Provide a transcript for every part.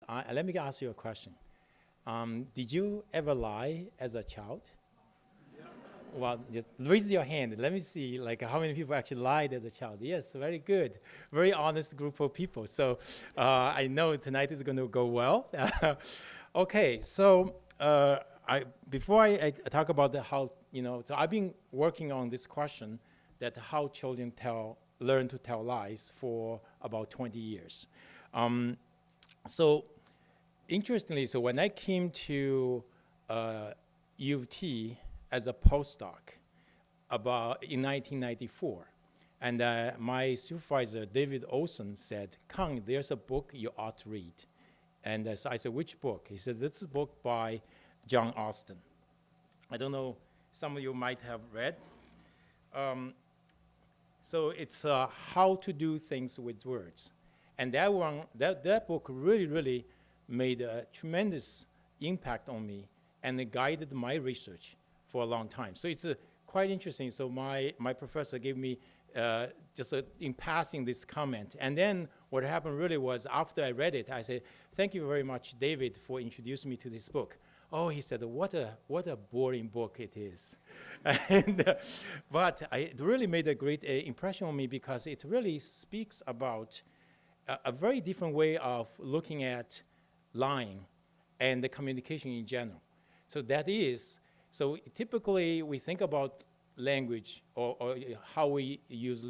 let me ask you a question. Did you ever lie as a child? Well, just raise your hand. Let me see, like, how many people actually lied as a child. Yes, very good. Very honest group of people. So I know tonight is going to go well. Okay, so before I talk about how, so I've been working on this question that how children learn to tell lies for about 20 years. So interestingly, so when I came to U of T as a postdoc in 1994, and my supervisor, David Olson, said, Kang, there's a book you ought to read. And so I said, which book? He said, this is a book by John Austin. I don't know, some of you might have read. So it's How to Do Things with Words. And that book really made a tremendous impact on me, and it guided my research for a long time. So it's quite interesting. So my professor gave me just in passing this comment. And then what happened really was after I read it, I said, thank you very much, David, for introducing me to this book. Oh, he said, what a boring book it is. But it really made a great impression on me because it really speaks about a very different way of looking at lying and the communication in general. So that is, so typically we think about language or how we use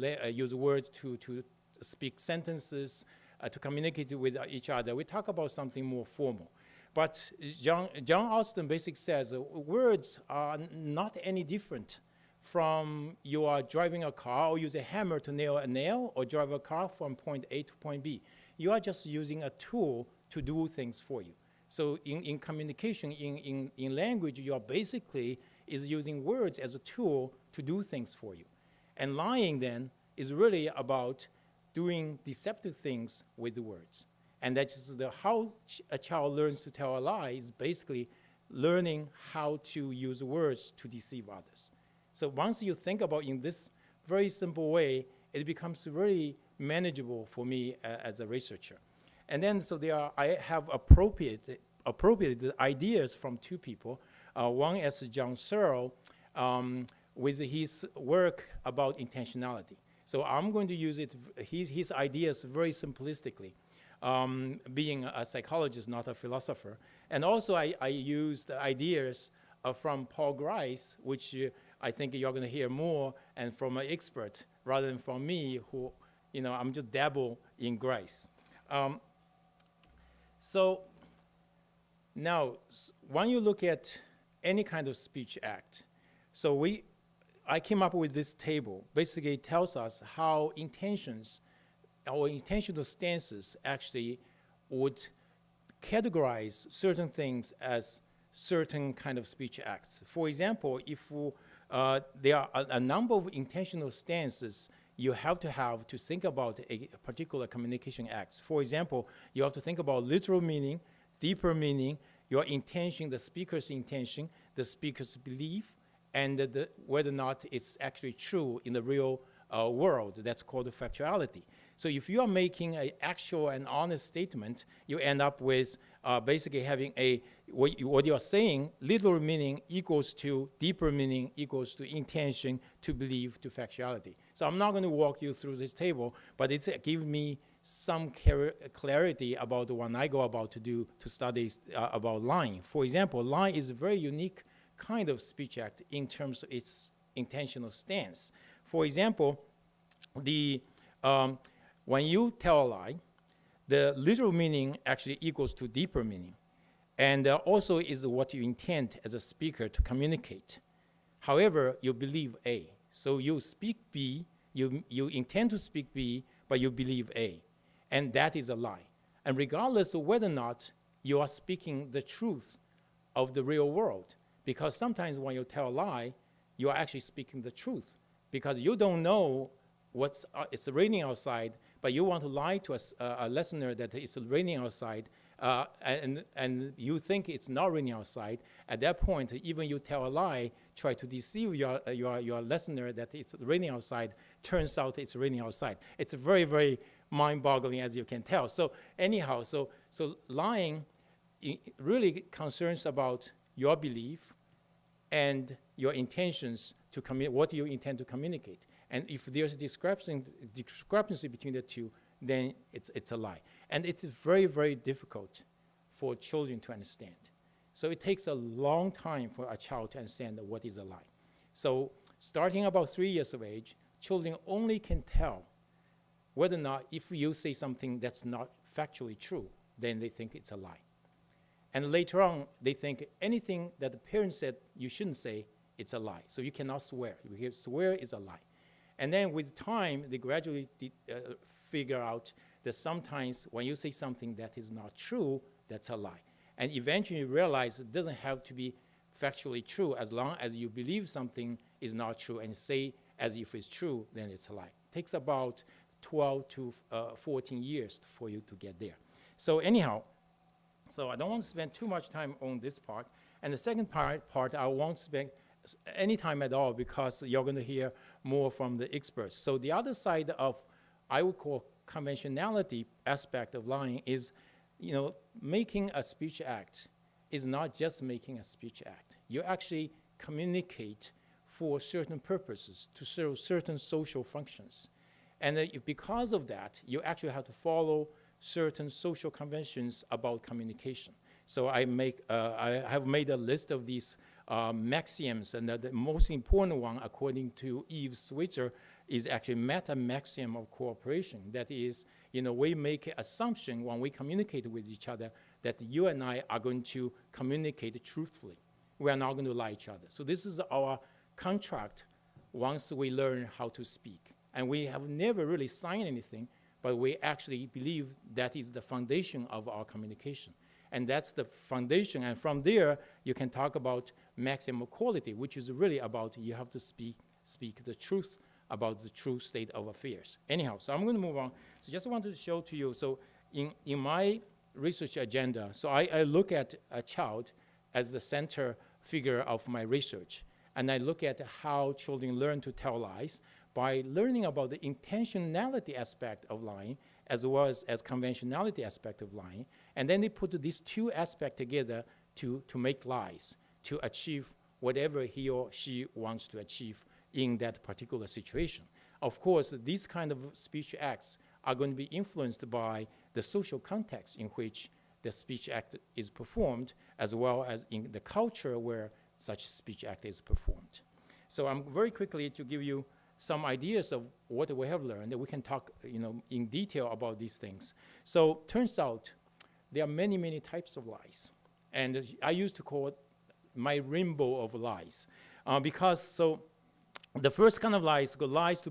words to speak sentences, to communicate with each other. We talk about something more formal. But John Austin basically says words are not any different from you are driving a car or use a hammer to nail a nail or drive a car from point A to point B. You are just using a tool to do things for you. So in communication, in language, you are basically is using words as a tool to do things for you. And lying then is really about doing deceptive things with the words. And that's how a child learns to tell a lie is basically learning how to use words to deceive others. So once you think about in this very simple way, it becomes very manageable for me as a researcher. And then so I have appropriate ideas from two people. One is John Searle with his work about intentionality. So I'm going to use his ideas very simplistically. Being a psychologist, not a philosopher. And also I used ideas from Paul Grice, which I think you're going to hear more, and from an expert, rather than from me, who, I'm just dabble in Grice. So now, when you look at any kind of speech act, so I came up with this table. Basically, it tells us how our intentional stances actually would categorize certain things as certain kind of speech acts. For example, if there are a number of intentional stances you have to think about a particular communication act. For example, you have to think about literal meaning, deeper meaning, your intention, the speaker's intention, the speaker's belief, and whether or not it's actually true in the real world. That's called factuality. So if you are making an actual and honest statement, you end up with basically having what you are saying, literal meaning equals to deeper meaning equals to intention, to belief, to factuality. So I'm not going to walk you through this table, but it's gives me some clarity about when I go about to study about lying. For example, lying is a very unique kind of speech act in terms of its intentional stance. For example, when you tell a lie, the literal meaning actually equals to deeper meaning, and also is what you intend as a speaker to communicate. However, you believe A. So you speak B, you intend to speak B, but you believe A, and that is a lie. And regardless of whether or not you are speaking the truth of the real world, because sometimes when you tell a lie, you are actually speaking the truth, because you don't know it's raining outside, but you want to lie to a listener that it's raining outside, and you think it's not raining outside. At that point, even you tell a lie, try to deceive your listener that it's raining outside, turns out it's raining outside. It's very, very mind-boggling, as you can tell. So anyhow, so So lying really concerns about your belief and your intentions to what you intend to communicate. And if there's discrepancy between the two, then it's a lie. And it's very, very difficult for children to understand. So it takes a long time for a child to understand what is a lie. So starting about 3 years of age, children only can tell whether or not if you say something that's not factually true, then they think it's a lie. And later on, they think anything that the parents said you shouldn't say, it's a lie. So you cannot swear. Because swear is a lie. And then with time, they gradually figure out that sometimes when you say something that is not true, that's a lie. And eventually realize it doesn't have to be factually true. As long as you believe something is not true and say as if it's true, then it's a lie. It takes about 12 to 14 years for you to get there. So anyhow, so I don't want to spend too much time on this part. And the second part I won't spend any time at all because you're going to hear more from the experts. So the other side of, I would call conventionality aspect of lying is, making a speech act is not just making a speech act. You actually communicate for certain purposes to serve certain social functions. And because of that, you actually have to follow certain social conventions about communication. So I have made a list of these maxioms, and the most important one, according to Eve Switzer, is actually meta-maxiom of cooperation. That is, we make an assumption when we communicate with each other that you and I are going to communicate truthfully. We are not going to lie to each other. So this is our contract once we learn how to speak. And we have never really signed anything, but we actually believe that is the foundation of our communication. And that's the foundation. And from there, you can talk about maximum quality, which is really about you have to speak the truth about the true state of affairs. Anyhow, so I'm going to move on. So just wanted to show to you, so in my research agenda, so I look at a child as the center figure of my research. And I look at how children learn to tell lies by learning about the intentionality aspect of lying as well as conventionality aspect of lying. And then they put these two aspects together to make lies, to achieve whatever he or she wants to achieve in that particular situation. Of course, these kind of speech acts are going to be influenced by the social context in which the speech act is performed, as well as in the culture where such speech act is performed. So I'm very quickly to give you some ideas of what we have learned, that we can talk in detail about these things. So turns out there are many, many types of lies. And I used to call it my rainbow of lies. Because so the first kind of lies to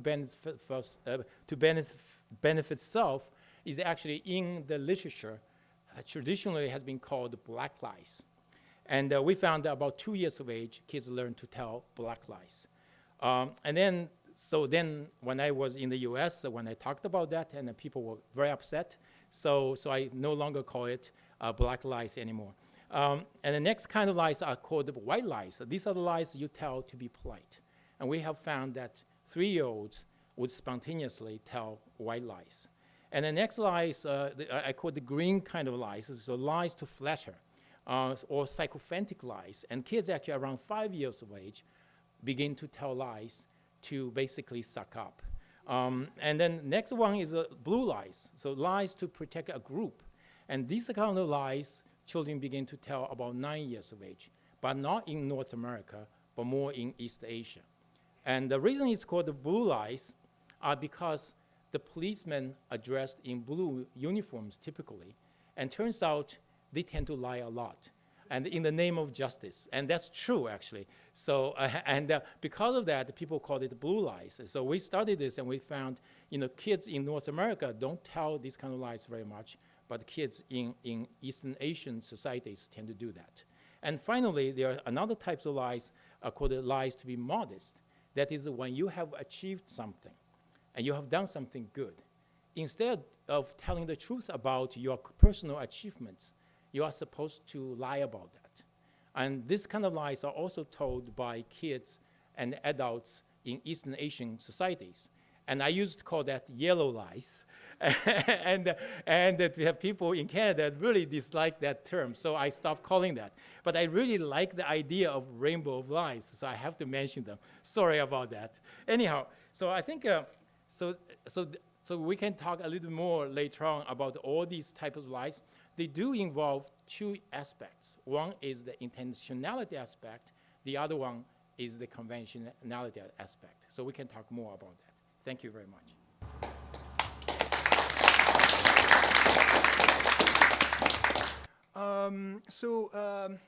benefit self is actually in the literature traditionally has been called black lies. And we found that about 2 years of age, kids learn to tell black lies. And then when I was in the US, when I talked about that, and people were very upset, so I no longer call it black lies anymore. And the next kind of lies are called white lies. These are the lies you tell to be polite. And we have found that 3-year-olds would spontaneously tell white lies. And the next lies, I call the green kind of lies, so lies to flatter, or sycophantic lies. And kids actually around 5 years of age begin to tell lies to basically suck up. And then next one is blue lies, so lies to protect a group. And these kind of lies children begin to tell about 9 years of age, but not in North America, but more in East Asia. And the reason it's called the blue lies are because the policemen are dressed in blue uniforms typically, and turns out they tend to lie a lot, and in the name of justice. And that's true, actually. So, because of that, people call it blue lies. So we studied this, and we found, kids in North America don't tell these kind of lies very much, but kids in Eastern Asian societies tend to do that. And finally, there are another types of lies called lies to be modest. That is when you have achieved something, and you have done something good. Instead of telling the truth about your personal achievements, you are supposed to lie about that. And this kind of lies are also told by kids and adults in Eastern Asian societies. And I used to call that yellow lies. and that we have people in Canada that really dislike that term, so I stopped calling that. But I really like the idea of rainbow of lines, so I have to mention them. Sorry about that. Anyhow, so I think, so we can talk a little more later on about all these types of lines. They do involve two aspects. One is the intentionality aspect. The other one is the conventionality aspect. So we can talk more about that. Thank you very much.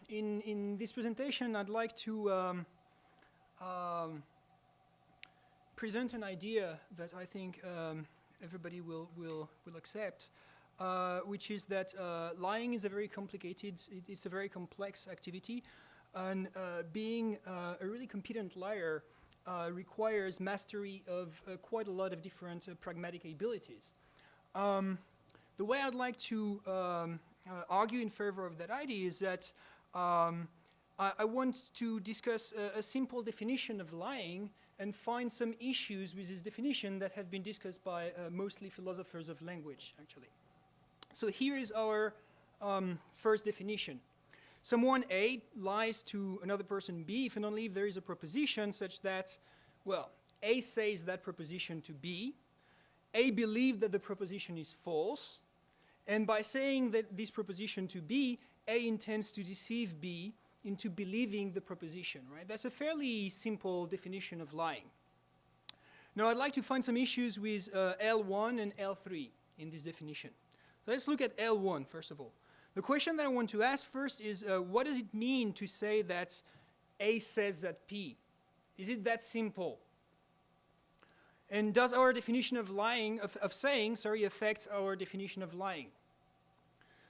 In this presentation, I'd like to present an idea that I think everybody will accept, which is that lying is a very complicated, it's a very complex activity, and being a really competent liar requires mastery of quite a lot of different pragmatic abilities. The way I'd like to argue in favor of that idea is that I want to discuss a simple definition of lying and find some issues with this definition that have been discussed by mostly philosophers of language, actually. So here is our first definition. Someone A lies to another person B if and only if there is a proposition such that, well, A says that proposition to B, A believes that the proposition is false, and by saying that this proposition to B, A intends to deceive B into believing the proposition, right? That's a fairly simple definition of lying. Now, I'd like to find some issues with L1 and L3 in this definition. So let's look at L1, first of all. The question that I want to ask first is, what does it mean to say that A says that P? Is it that simple? And does our definition of lying, of saying, affect our definition of lying?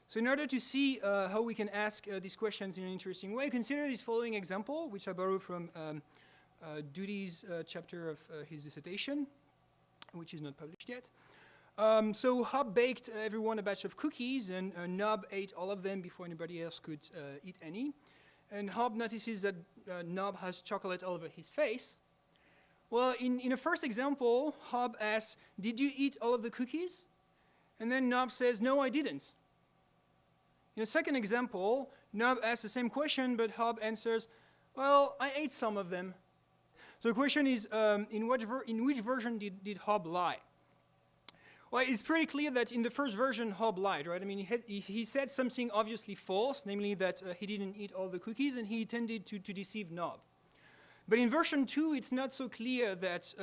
So in order to see how we can ask these questions in an interesting way, consider this following example, which I borrowed from Duty's chapter of his dissertation, which is not published yet. So Hob baked everyone a batch of cookies, and Nob ate all of them before anybody else could eat any. And Hob notices that Nob has chocolate all over his face. Well, in a first example, Hob asks, "Did you eat all of the cookies?" And then Nob says, "No, I didn't." In a second example, Nob asks the same question, but Hob answers, "Well, I ate some of them." So the question is, in which version did Hob lie? Well, it's pretty clear that in the first version, Hob lied, right? I mean, he said something obviously false, namely that he didn't eat all the cookies, and he intended to deceive Nob. But in version 2, it's not so clear that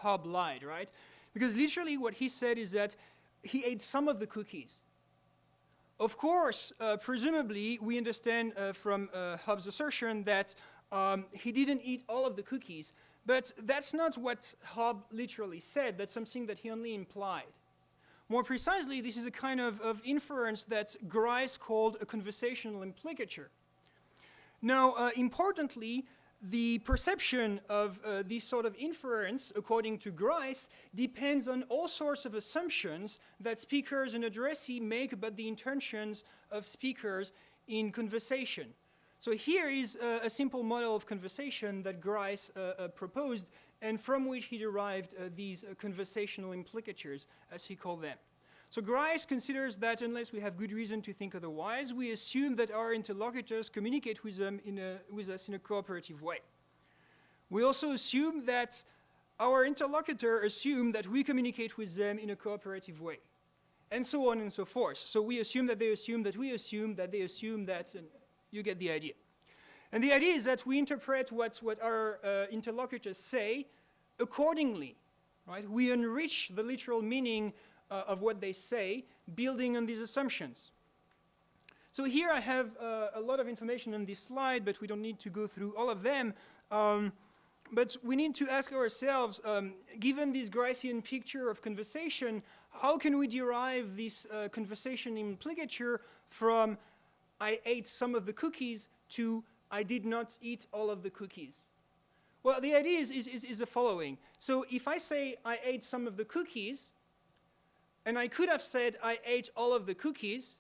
Hob lied, right? Because literally what he said is that he ate some of the cookies. Of course, presumably, we understand from Hobbes' assertion that he didn't eat all of the cookies, but that's not what Hobbes literally said. That's something that he only implied. More precisely, this is a kind of inference that Grice called a conversational implicature. Now, importantly, the perception of this sort of inference, according to Grice, depends on all sorts of assumptions that speakers and addressee make about the intentions of speakers in conversation. So here is a simple model of conversation that Grice proposed, and from which he derived these conversational implicatures, as he called them. So Grice considers that unless we have good reason to think otherwise, we assume that our interlocutors communicate with us in a cooperative way. We also assume that our interlocutor assume that we communicate with them in a cooperative way, and so on and so forth. So we assume that they assume that we assume that they assume that, and you get the idea. And the idea is that we interpret what our interlocutors say accordingly, right? We enrich the literal meaning of what they say, building on these assumptions. So here I have a lot of information on this slide, but we don't need to go through all of them. But we need to ask ourselves, given this Gricean picture of conversation, how can we derive this conversation implicature from I ate some of the cookies to I did not eat all of the cookies? Well, the idea is the following. So if I say I ate some of the cookies, and I could have said I ate all of the cookies,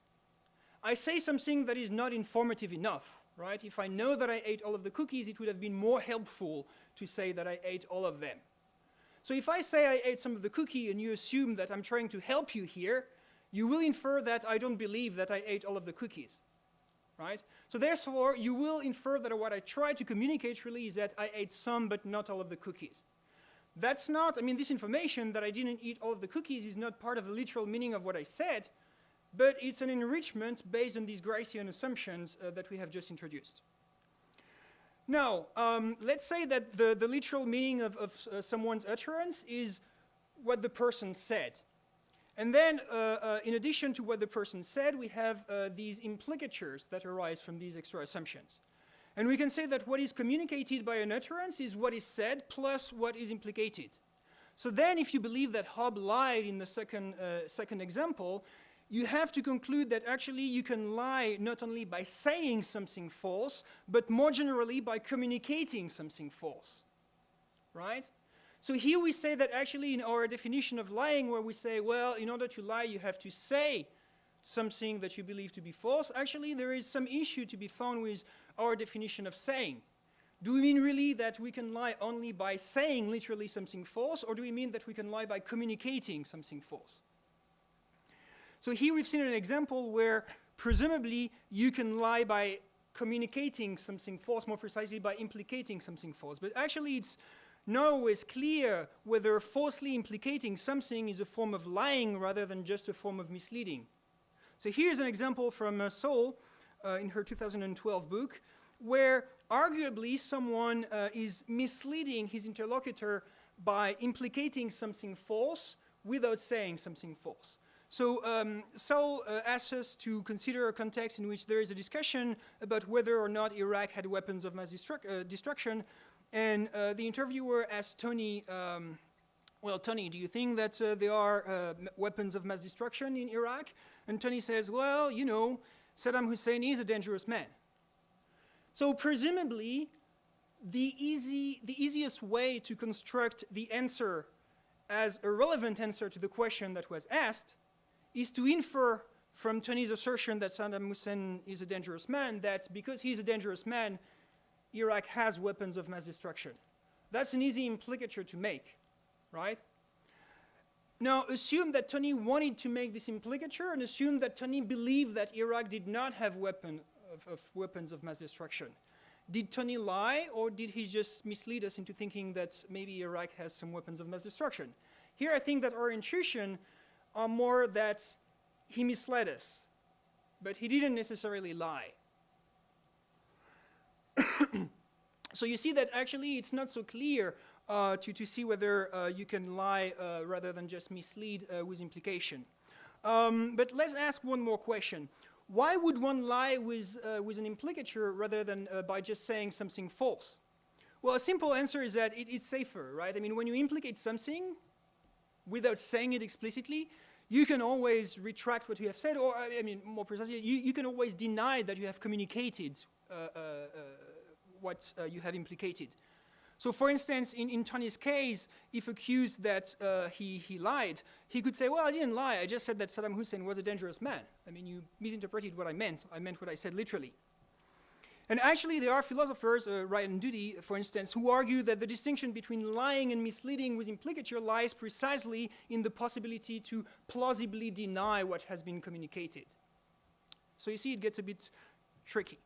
I say something that is not informative enough, right? If I know that I ate all of the cookies, it would have been more helpful to say that I ate all of them. So if I say I ate some of the cookie and you assume that I'm trying to help you here, you will infer that I don't believe that I ate all of the cookies, right? So therefore, you will infer that what I try to communicate really is that I ate some but not all of the cookies. That's not, I mean, this information that I didn't eat all of the cookies is not part of the literal meaning of what I said, but it's an enrichment based on these Gricean assumptions that we have just introduced. Now, let's say that the literal meaning of someone's utterance is what the person said. And then, in addition to what the person said, we have these implicatures that arise from these extra assumptions. And we can say that what is communicated by an utterance is what is said plus what is implicated. So then, if you believe that Hobbes lied in the second example, you have to conclude that actually you can lie not only by saying something false, but more generally by communicating something false, right? So here we say that actually in our definition of lying, where we say, well, in order to lie, you have to say something that you believe to be false, actually there is some issue to be found with our definition of saying. Do we mean really that we can lie only by saying literally something false, or do we mean that we can lie by communicating something false? So here we've seen an example where presumably you can lie by communicating something false, more precisely by implicating something false. But actually it's not always clear whether falsely implicating something is a form of lying rather than just a form of misleading. So here's an example from Sol in her 2012 book, where arguably someone is misleading his interlocutor by implicating something false without saying something false. So Sol asks us to consider a context in which there is a discussion about whether or not Iraq had weapons of mass destruction, and the interviewer asked Tony, well, Tony, do you think that there are weapons of mass destruction in Iraq? And Tony says, well, you know, Saddam Hussein is a dangerous man. So presumably, the easiest way to construct the answer as a relevant answer to the question that was asked is to infer from Tony's assertion that Saddam Hussein is a dangerous man, that because he's a dangerous man, Iraq has weapons of mass destruction. That's an easy implicature to make, right? Now, assume that Tony wanted to make this implicature and assume that Tony believed that Iraq did not have weapons of mass destruction. Did Tony lie, or did he just mislead us into thinking that maybe Iraq has some weapons of mass destruction? Here I think that our intuition are more that he misled us, but he didn't necessarily lie. So you see that actually it's not so clear to see whether you can lie rather than just mislead with implication. But let's ask one more question. Why would one lie with an implicature rather than by just saying something false? Well, a simple answer is that it's safer, right? I mean, when you implicate something without saying it explicitly, you can always retract what you have said, or, I mean, more precisely, you can always deny that you have communicated what you have implicated. So, for instance, in Tony's case, if accused that he lied, he could say, well, I didn't lie, I just said that Saddam Hussein was a dangerous man. I mean, you misinterpreted what I meant what I said literally. And actually, there are philosophers, Wright and Doody, for instance, who argue that the distinction between lying and misleading with implicature lies precisely in the possibility to plausibly deny what has been communicated. So you see, it gets a bit tricky.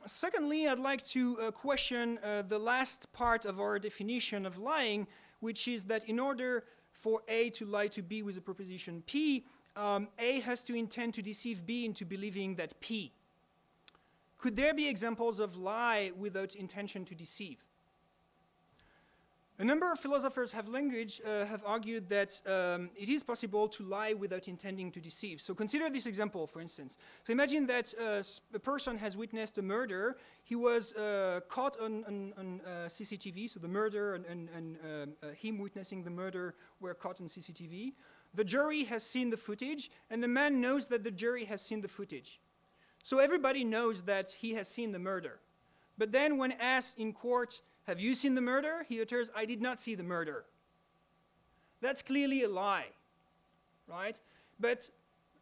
Secondly, I'd like to question the last part of our definition of lying, which is that in order for A to lie to B with a proposition P, A has to intend to deceive B into believing that P. Could there be examples of lie without intention to deceive? A number of philosophers have argued that it is possible to lie without intending to deceive. So consider this example, for instance. So imagine that a person has witnessed a murder. He was caught on CCTV, so the murder and him witnessing the murder were caught on CCTV. The jury has seen the footage, and the man knows that the jury has seen the footage. So everybody knows that he has seen the murder. But then when asked in court, have you seen the murder? He utters, I did not see the murder. That's clearly a lie, right? But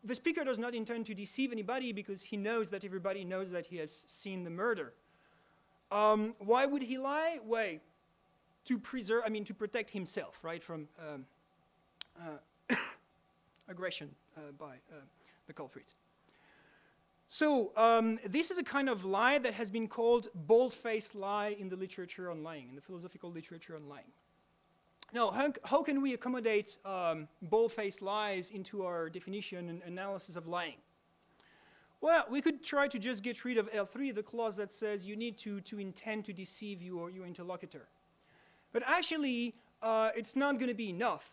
the speaker does not intend to deceive anybody because he knows that everybody knows that he has seen the murder. Why would he lie? to preserve, to protect himself, right, from aggression by the culprit. So this is a kind of lie that has been called bold-faced lie in the literature on lying, in the philosophical literature on lying. Now, how can we accommodate bold-faced lies into our definition and analysis of lying? Well, we could try to just get rid of L3, the clause that says you need to intend to deceive your interlocutor. But actually, it's not going to be enough,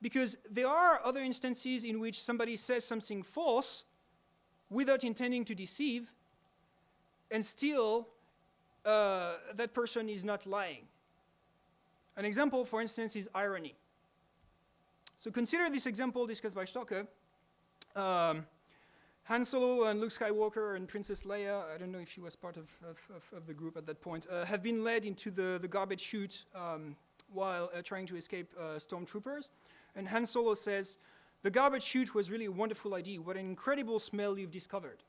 because there are other instances in which somebody says something false without intending to deceive, and still that person is not lying. An example, for instance, is irony. So consider this example discussed by Stocker. Han Solo and Luke Skywalker and Princess Leia, I don't know if she was part of the group at that point, have been led into the garbage chute while trying to escape stormtroopers. And Han Solo says, "The garbage chute was really a wonderful idea. What an incredible smell you've discovered."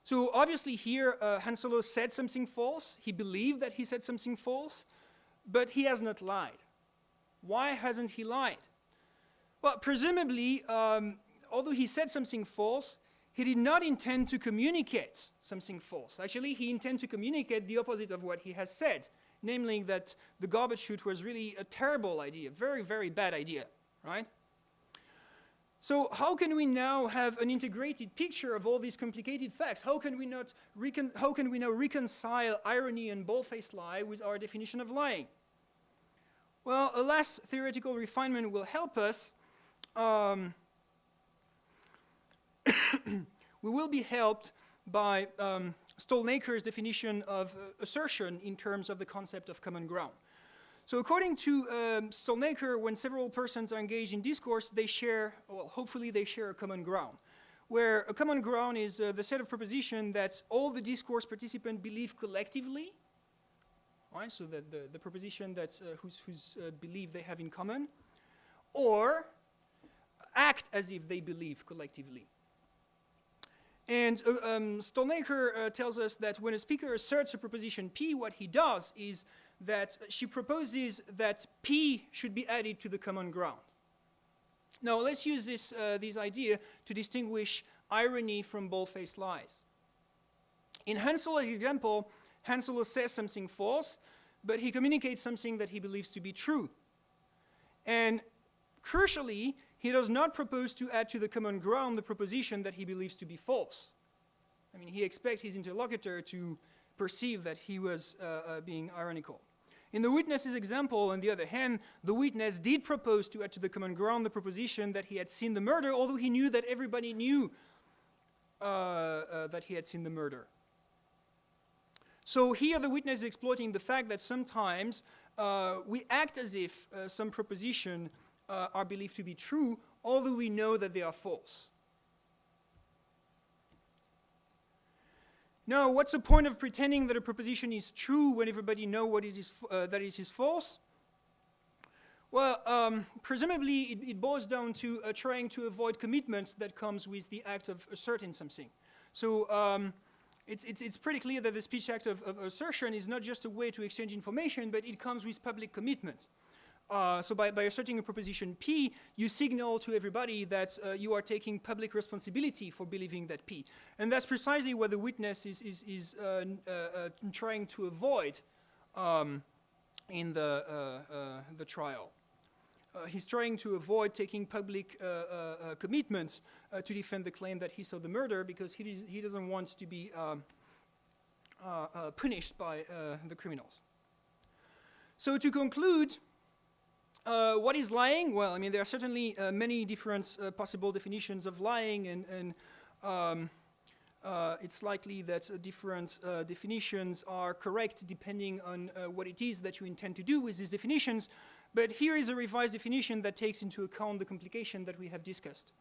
So obviously here, Han Solo said something false. He believed that he said something false, but he has not lied. Why hasn't he lied? Well, presumably, although he said something false, he did not intend to communicate something false. Actually, he intended to communicate the opposite of what he has said, namely that the garbage chute was really a terrible idea, very, very bad idea, right? So how can we now have an integrated picture of all these complicated facts? How can we now reconcile irony and bold-faced lie with our definition of lying? Well, a last theoretical refinement will help us. We will be helped by Stolnaker's definition of assertion in terms of the concept of common ground. So according to Stolnaker, when several persons are engaged in discourse, they share, well, hopefully they share a common ground, where a common ground is the set of propositions that all the discourse participants believe collectively, right? So that the proposition that whose belief they have in common, or act as if they believe collectively. And Stolnaker tells us that when a speaker asserts a proposition P, what he does is that she proposes that P should be added to the common ground. Now, let's use this idea to distinguish irony from bold-faced lies. In Han Solo's example, Han Solo says something false, but he communicates something that he believes to be true. And crucially, he does not propose to add to the common ground the proposition that he believes to be false. I mean, he expects his interlocutor to perceive that he was being ironical. In the witness's example, on the other hand, the witness did propose to add to the common ground the proposition that he had seen the murder, although he knew that everybody knew that he had seen the murder. So here the witness is exploiting the fact that sometimes we act as if some proposition are believed to be true, although we know that they are false. Now, what's the point of pretending that a proposition is true when everybody knows what it is that it is false? Well, presumably it boils down to trying to avoid commitments that comes with the act of asserting something. So it's pretty clear that the speech act of assertion is not just a way to exchange information, but it comes with public commitment. So by asserting a proposition P, you signal to everybody that you are taking public responsibility for believing that P. And that's precisely what the witness is trying to avoid in the trial. He's trying to avoid taking public commitments to defend the claim that he saw the murder, because he doesn't want to be punished by the criminals. So to conclude, what is lying? Well, I mean, there are certainly many different possible definitions of lying, and it's likely that different definitions are correct depending on what it is that you intend to do with these definitions. But here is a revised definition that takes into account the complication that we have discussed.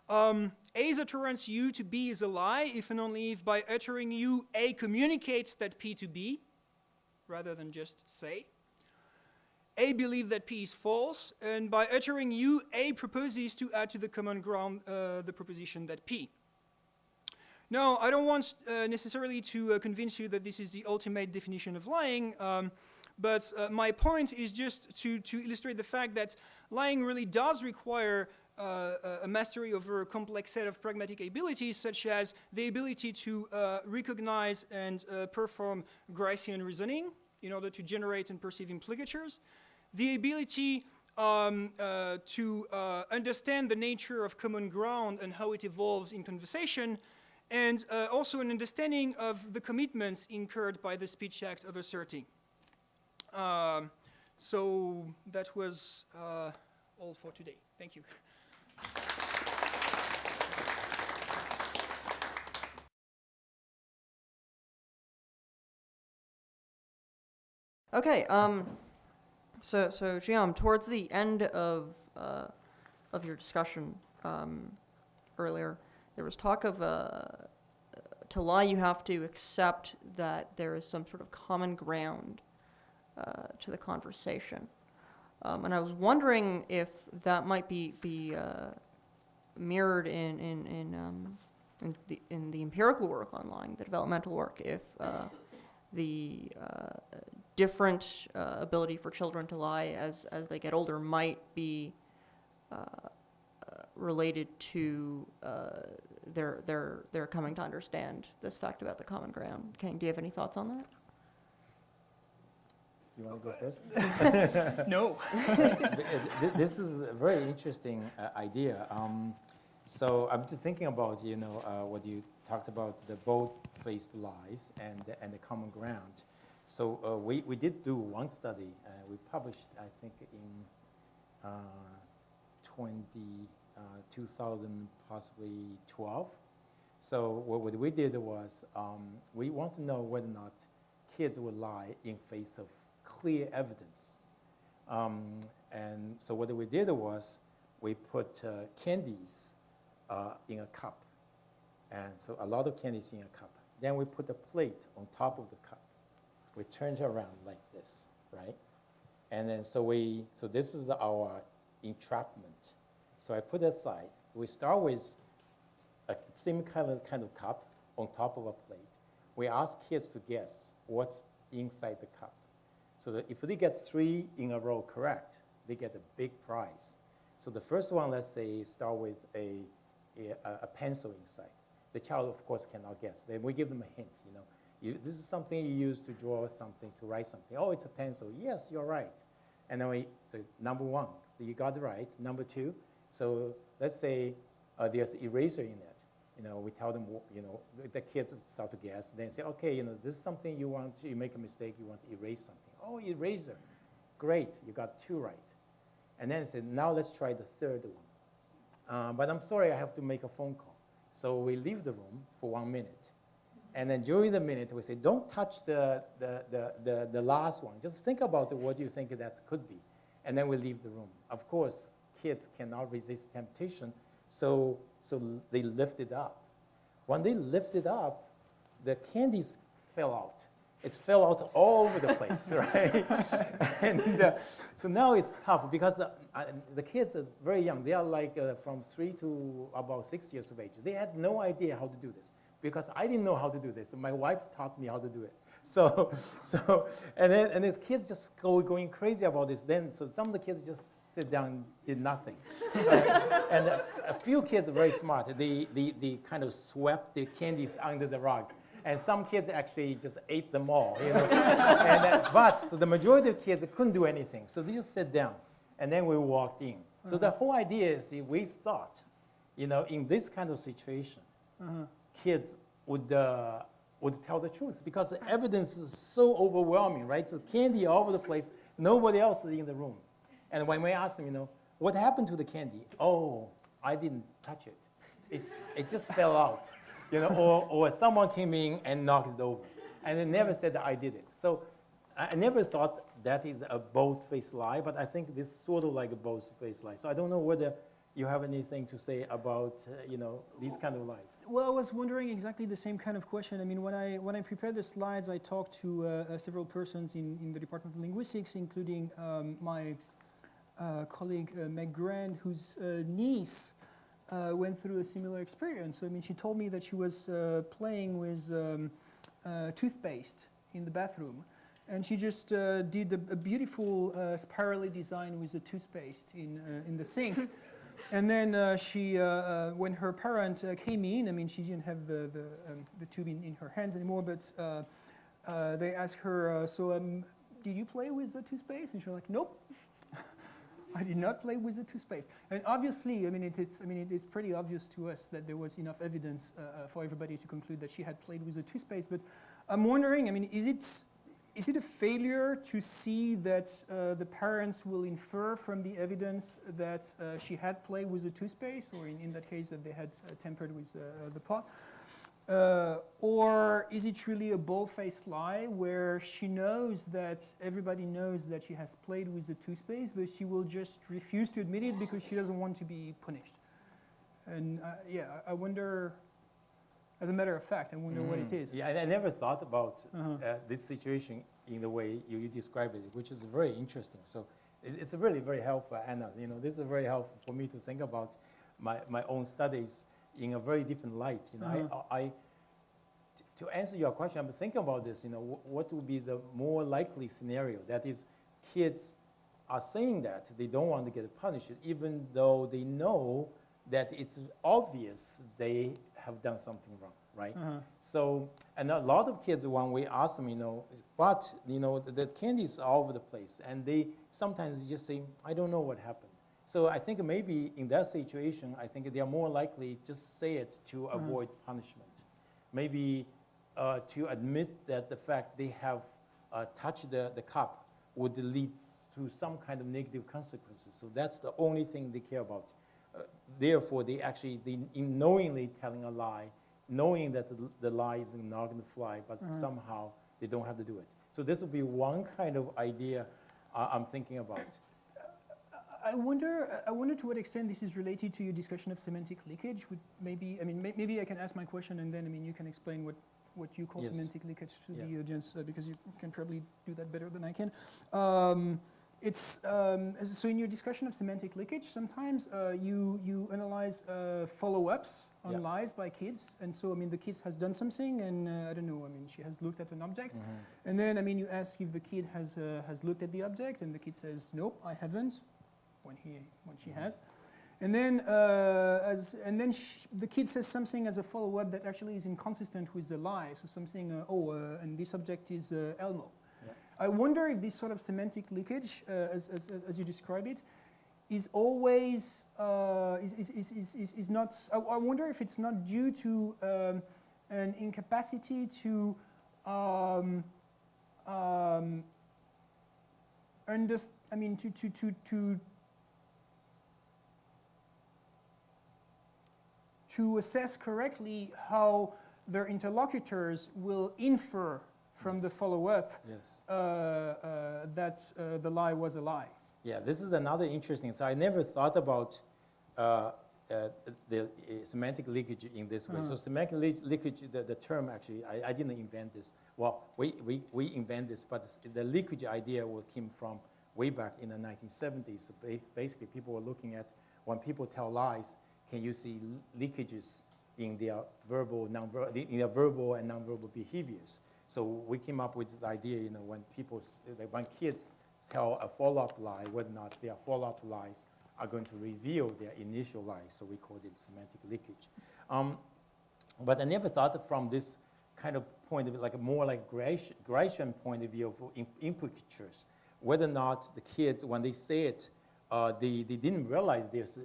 A's utterance U to B is a lie if and only if by uttering U, A communicates that P to B, rather than just say. A believes that P is false, and by uttering U, A proposes to add to the common ground the proposition that P. Now, I don't want necessarily to convince you that this is the ultimate definition of lying, But my point is just to illustrate the fact that lying really does require a mastery over a complex set of pragmatic abilities, such as the ability to recognize and perform Gricean reasoning in order to generate and perceive implicatures, the ability to understand the nature of common ground and how it evolves in conversation, and also an understanding of the commitments incurred by the speech act of asserting. So that was all for today. Thank you. Okay, so Guillaume, towards the end of your discussion earlier, there was talk of to lie you have to accept that there is some sort of common ground to the conversation, and I was wondering if that might be mirrored in the empirical work on lying, the developmental work, if the different ability for children to lie as they get older might be related to their coming to understand this fact about the common ground. Kang, do you have any thoughts on that? You want to go first? No. This is a very interesting idea. So I'm just thinking about, what you talked about, the both-faced lies and the common ground. So we did do one study. We published, I think, in 2000, possibly 12. So what we did was we want to know whether or not kids would lie in face of clear evidence. And so what we did was we put candies in a cup. And so a lot of candies in a cup. Then we put a plate on top of the cup. We turned it around like this, right? And then so this is our entrapment. So I put it aside. We start with a same kind of cup on top of a plate. We ask kids to guess what's inside the cup. So that if they get 3 in a row correct, they get a big prize. So the first one, let's say, start with a pencil inside. The child, of course, cannot guess. Then we give them a hint, this is something you use to draw something, to write something. Oh, it's a pencil. Yes, you're right. And then so number 1, so you got it right. Number 2, so let's say there's eraser in it. We tell them, the kids start to guess. Then say, okay, this is something you make a mistake, you want to erase something. Oh, eraser. Great, you got 2 right. And then say, now let's try the third one. But I'm sorry, I have to make a phone call. So we leave the room for 1 minute. And then during the minute, we say, don't touch the last one. Just think about what you think that could be. And then we leave the room. Of course, kids cannot resist temptation, so they lift it up. When they lift it up, the candies fell out. It fell out all over the place, right? And so now it's tough because the kids are very young. They are like from 3 to about 6 years of age. They had no idea how to do this because I didn't know how to do this. My wife taught me how to do it. And the kids just going crazy about this. So some of the kids just sit down and did nothing. And a few kids are very smart. They kind of swept the candies under the rug. And some kids actually just ate them all, so the majority of kids couldn't do anything. So they just sit down. And then we walked in. So the whole idea is, we thought, in this kind of situation, kids would tell the truth because the evidence is so overwhelming, right? So candy all over the place, nobody else is in the room. And when we ask them, what happened to the candy? Oh, I didn't touch it. It just fell out, or someone came in and knocked it over. And they never said that I did it. So I never thought that is a both-faced lie, but I think this is sort of like a both-faced lie. So I don't know whether you have anything to say about, these kind of lies. Well, I was wondering exactly the same kind of question. I mean, when I prepared the slides, I talked to several persons in the Department of Linguistics, including my colleague Meg Grand, whose niece went through a similar experience. I mean, she told me that she was playing with toothpaste in the bathroom, and she just did a beautiful spirally design with the toothpaste in the sink. And then she, when her parent came in, I mean, she didn't have the tube in her hands anymore, but they asked her, did you play with the toothpaste? And she was like, nope. I did not play with the toothpaste. And obviously, I mean, it's pretty obvious to us that there was enough evidence for everybody to conclude that she had played with the toothpaste. But I'm wondering, I mean, is it a failure to see that the parents will infer from the evidence that she had played with the toothpaste, or in that case that they had tampered with the pot? Or is it really a bold-faced lie where she knows that everybody knows that she has played with the toothpaste, but she will just refuse to admit it because she doesn't want to be punished? And yeah, I wonder, as a matter of fact, I wonder what it is. Yeah, I never thought about this situation in the way you describe it, which is very interesting. So it's really very helpful, Anna. You know, this is very helpful for me to think about my own studies in a very different light. You know, to answer your question, I'm thinking about this. You know, what would be the more likely scenario? That is, kids are saying that they don't want to get punished, even though they know that it's obvious they have done something wrong, right? So, and a lot of kids, when we ask them, you know, but you know, the candy's all over the place, and they sometimes just say, I don't know what happened. So I think maybe in that situation, I think they are more likely just say it to avoid punishment. Maybe to admit that the fact they have touched the cup would lead to some kind of negative consequences. So that's the only thing they care about. Therefore, they in knowingly telling a lie, knowing that the lie is not going to fly, but somehow they don't have to do it. So this would be one kind of idea I'm thinking about. I wonder to what extent this is related to your discussion of semantic leakage. Maybe I can ask my question, and then you can explain what you call semantic leakage to the audience, because you can probably do that better than I can. So in your discussion of semantic leakage, sometimes you analyze follow-ups on lies by kids, and so the kid has done something, and I don't know. She has looked at an object, and then you ask if the kid has looked at the object, and the kid says nope, I haven't. When she has, and then the kid says something as a follow-up that actually is inconsistent with the lie. So something, and this object is Elmo. Yeah. I wonder if this sort of semantic leakage, as you describe it, is always is not. I wonder if it's not due to an incapacity to to assess correctly how their interlocutors will infer from the follow-up that the lie was a lie. Yeah, this is another interesting. So I never thought about the semantic leakage in this way. So semantic leakage, the term actually, I didn't invent this. Well, we invent this, but the leakage idea came from way back in the 1970s. So basically, people were looking at when people tell lies, can you see leakages in their verbal and nonverbal behaviors? So we came up with this idea, when kids tell a follow-up lie, whether or not their follow-up lies are going to reveal their initial lies. So we called it semantic leakage. But I never thought from this kind of point of view, more like Gratian point of view of implicatures, whether or not the kids, when they say it, they didn't realize there's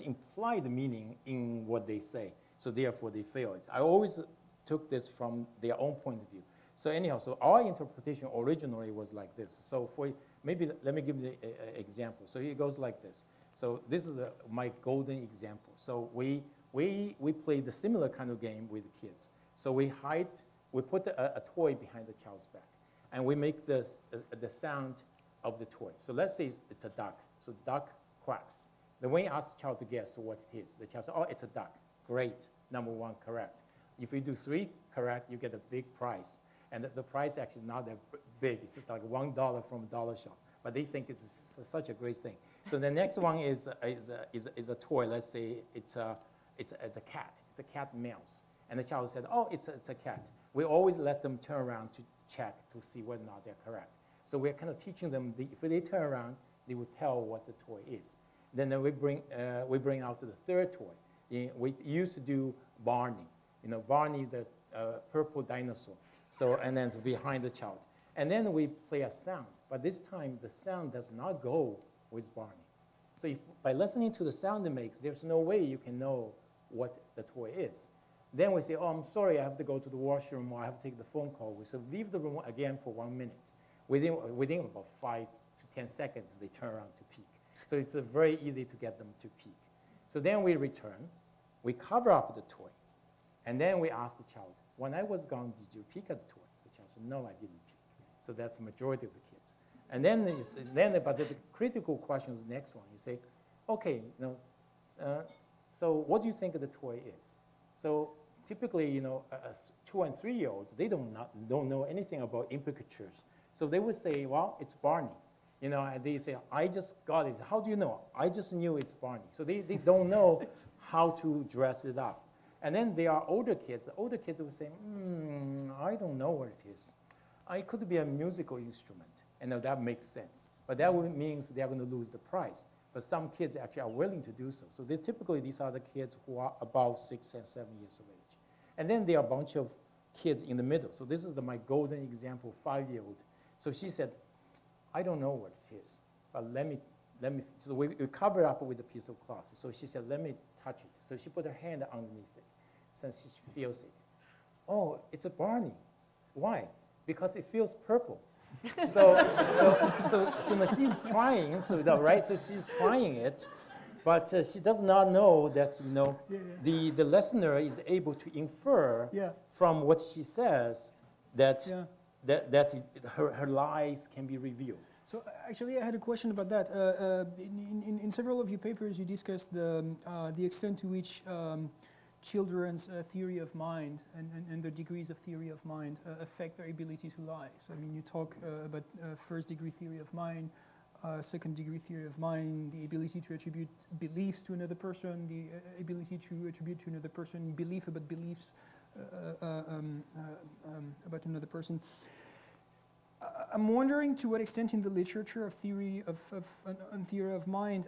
implied meaning in what they say, so therefore they fail it. I always took this from their own point of view. So anyhow, so our interpretation originally was like this. So maybe let me give you an example. So it goes like this. So this is my golden example. So we played a similar kind of game with the kids. So we put a toy behind the child's back, and we make the sound of the toy. So let's say it's a duck. So duck quacks. Then when you ask the child to guess what it is, the child says, oh, it's a duck. Great, number one, correct. If you do 3 correct, you get a big prize. And the prize actually not that big. It's like $1 from a dollar shop. But they think it's such a great thing. So the next one is a toy. Let's say it's a cat. It's a cat mouse. and the child said, oh, it's a cat. We always let them turn around to check to see whether or not they're correct. So we're kind of teaching them, if they turn around, they will tell what the toy is. Then we bring out the third toy. We used to do Barney. Barney, the purple dinosaur. So, and then it's behind the child. And then we play a sound. But this time, the sound does not go with Barney. So by listening to the sound it makes, there's no way you can know what the toy is. Then we say, oh, I'm sorry, I have to go to the washroom, or I have to take the phone call. We say, leave the room again for 1 minute. Within about 5 to 10 seconds, they turn around to peek. So it's very easy to get them to peek. So then we return, we cover up the toy, and then we ask the child, when I was gone, did you peek at the toy? The child said, no, I didn't peek. So that's the majority of the kids. And then, but the critical question is the next one. You say, okay, so what do you think the toy is? So typically, 2 and 3 year olds, they don't know anything about implicatures. So they would say, well, it's Barney. And they say, I just got it. How do you know? I just knew it's Barney. So they don't know how to dress it up. And then there are older kids. The older kids will say, I don't know what it is. It could be a musical instrument. And that makes sense. But that means they're going to lose the prize. But some kids actually are willing to do so. So typically, these are the kids who are about 6 and 7 years of age. And then there are a bunch of kids in the middle. So this is my golden example, 5-year-old. So she said, I don't know what it is, but let me, so we cover it up with a piece of cloth. So she said, let me touch it. So she put her hand underneath it, since she feels it. Oh, it's a Barney. Why? Because it feels purple. So she's trying, right? So she's trying it, but she does not know that, the listener is able to infer from what she says that her lies can be revealed. So actually, I had a question about that. In several of your papers, you discussed the extent to which children's theory of mind and the degrees of theory of mind affect their ability to lie. So I mean, you talk about first-degree theory of mind, second-degree theory of mind, the ability to attribute beliefs to another person, the ability to attribute to another person belief about beliefs about another person. I'm wondering to what extent in the literature of theory of mind,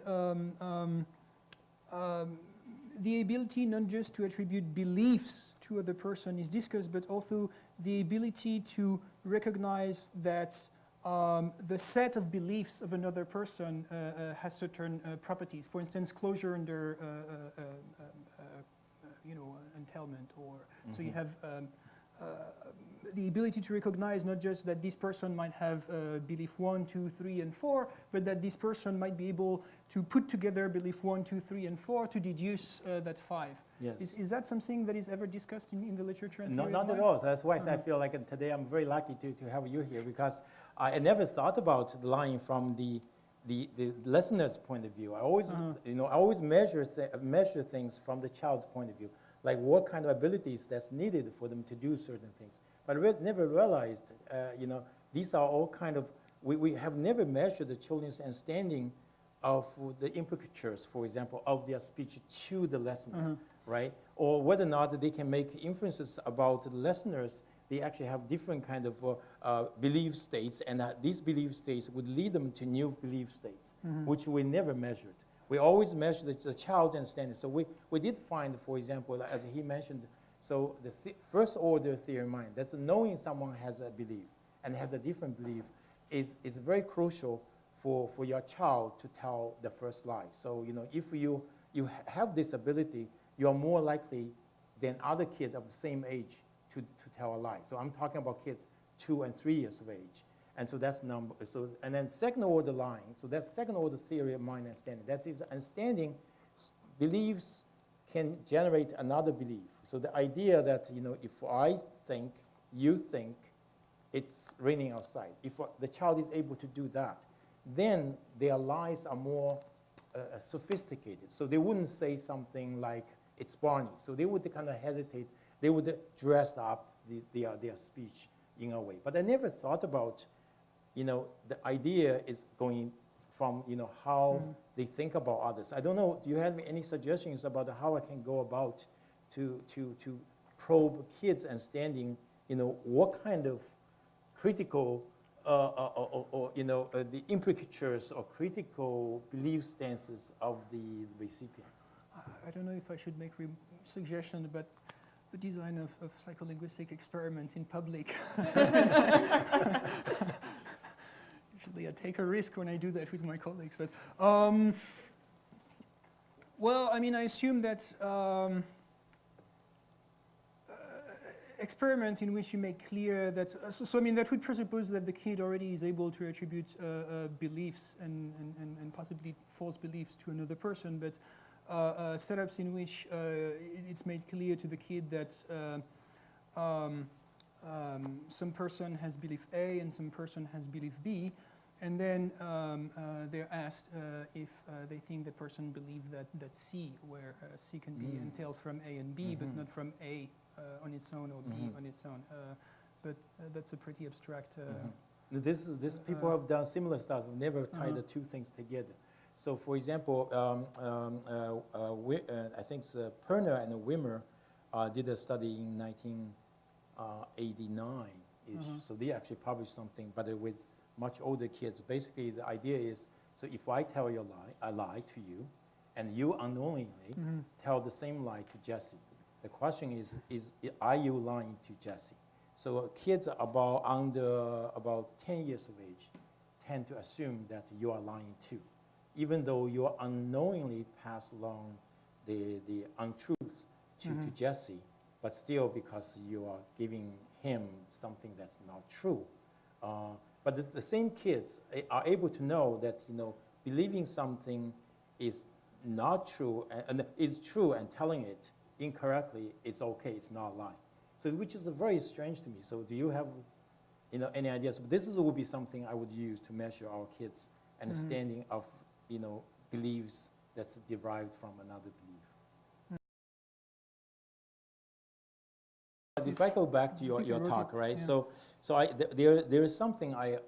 the ability not just to attribute beliefs to other person is discussed, but also the ability to recognize that the set of beliefs of another person has certain properties. For instance, closure under entailment, or so you have the ability to recognize not just that this person might have belief 1, 2, 3, and 4, but that this person might be able to put together belief 1, 2, 3, and 4 to deduce that 5. Yes. Is that something that is ever discussed in the literature? No, not at all. So that's why I feel like today I'm very lucky to have you here, because I never thought about lying from the listener's point of view. I always, I always measure things from the child's point of view, like what kind of abilities that's needed for them to do certain things. But I never realized, these are all kind of, we have never measured the children's understanding of the implicatures, for example, of their speech to the listener, right? Or whether or not they can make inferences about the listeners. They actually have different kind of belief states, and these belief states would lead them to new belief states, which we never measured. We always measure the child's understanding. So we did find, for example, as he mentioned, so the first order theory of mind, that's knowing someone has a belief and has a different belief is very crucial for your child to tell the first lie. So if you have this ability, you are more likely than other kids of the same age to tell a lie. So I'm talking about kids 2 and 3 years of age. And so that's number. So, and then second order lying. So that's second order theory of mind understanding. That is understanding beliefs can generate another belief. So the idea that, if I think, you think, it's raining outside. If the child is able to do that, then their lies are more sophisticated. So they wouldn't say something like, it's Barney. So they would kind of hesitate. They would dress up their speech in a way. But I never thought about, the idea is going from, how they think about others. I don't know, do you have any suggestions about how I can go about to probe kids' understanding, what kind of critical or the implicatures or critical belief stances of the recipient. I don't know if I should make suggestion about the design of psycholinguistic experiment in public. Usually I take a risk when I do that with my colleagues, but well, I mean, I assume that experiment in which you make clear that, so I mean, that would presuppose that the kid already is able to attribute beliefs and possibly false beliefs to another person, but setups in which it's made clear to the kid that some person has belief A and some person has belief B, and then they're asked if they think the person believed that C, where C can be entailed from A and B, but not from A on its own or B on its own. But that's a pretty abstract. This people have done similar stuff, never tied the two things together. So, for example, I think Perner and Wimmer did a study in 1989-ish. So they actually published something, but with much older kids. Basically, the idea is, so if I tell you a lie to you, and you unknowingly tell the same lie to Jesse, the question is are you lying to Jesse? So kids about 10 years of age tend to assume that you are lying too, even though you unknowingly pass along the untruth to Jesse, but still because you are giving him something that's not true. But the same kids are able to know that believing something is not true and is true and telling it incorrectly, it's okay, it's not a lie. So which is very strange to me. So do you have any ideas? This would be something I would use to measure our kids' understanding of beliefs that's derived from another belief. If I go back to your talk, right? Yeah. So there is something I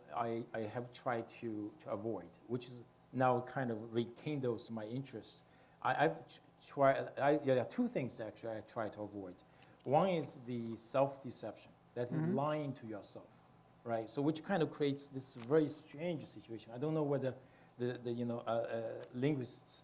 have tried to avoid, which is now kind of rekindles my interest. There are two things actually I try to avoid. One is the self-deception, that is lying to yourself, right? So which kind of creates this very strange situation. I don't know whether the linguists,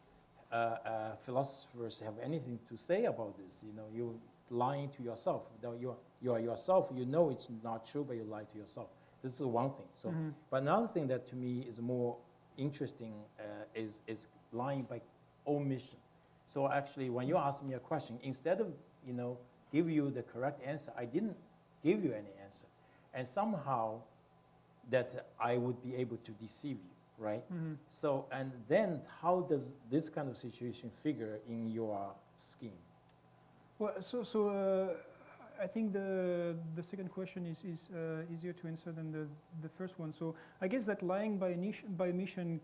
philosophers have anything to say about this. You lying to yourself. You are yourself. You know it's not true, but you lie to yourself. This is one thing. So, but another thing that to me is more interesting is lying by omission. So actually, when you ask me a question, instead of give you the correct answer, I didn't give you any answer, and somehow that I would be able to deceive you, right? So, and then how does this kind of situation figure in your scheme? Well, I think the second question is easier to answer than the first one. So I guess that lying by omission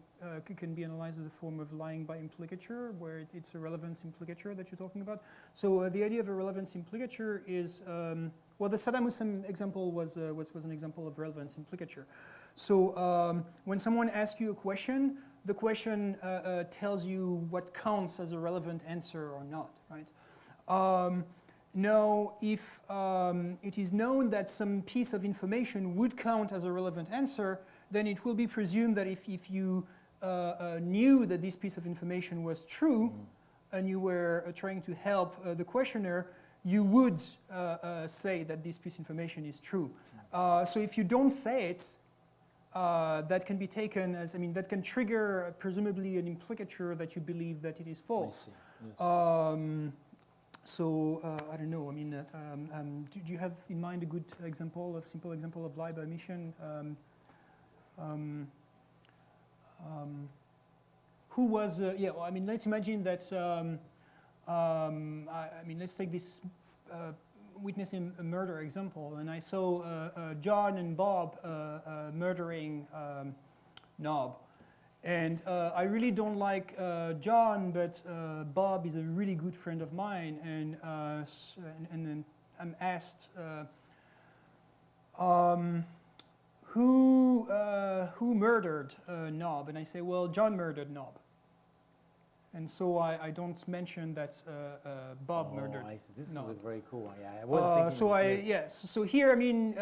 can be analyzed as a form of lying by implicature, where it's a relevance implicature that you're talking about. So the idea of a relevance implicature is, well, the Saddam Hussein example was an example of relevance implicature. So when someone asks you a question, the question tells you what counts as a relevant answer or not, right? Now, if it is known that some piece of information would count as a relevant answer, then it will be presumed that if you knew that this piece of information was true and you were trying to help the questioner, you would say that this piece of information is true. So if you don't say it, that can be taken as, that can trigger presumably an implicature that you believe that it is false. I see. Yes. So I don't know. Do you have in mind a good example, simple example of lie by omission? Who was? Let's imagine that. Let's take this witnessing a murder example, and I saw John and Bob murdering Nob. And I really don't like John, but Bob is a really good friend of mine. And then I'm asked, who murdered Nob? And I say, well, John murdered Nob. And so I don't mention that Bob murdered. I see. This No. is a very cool one. Yeah, I was thinking. So here, I mean,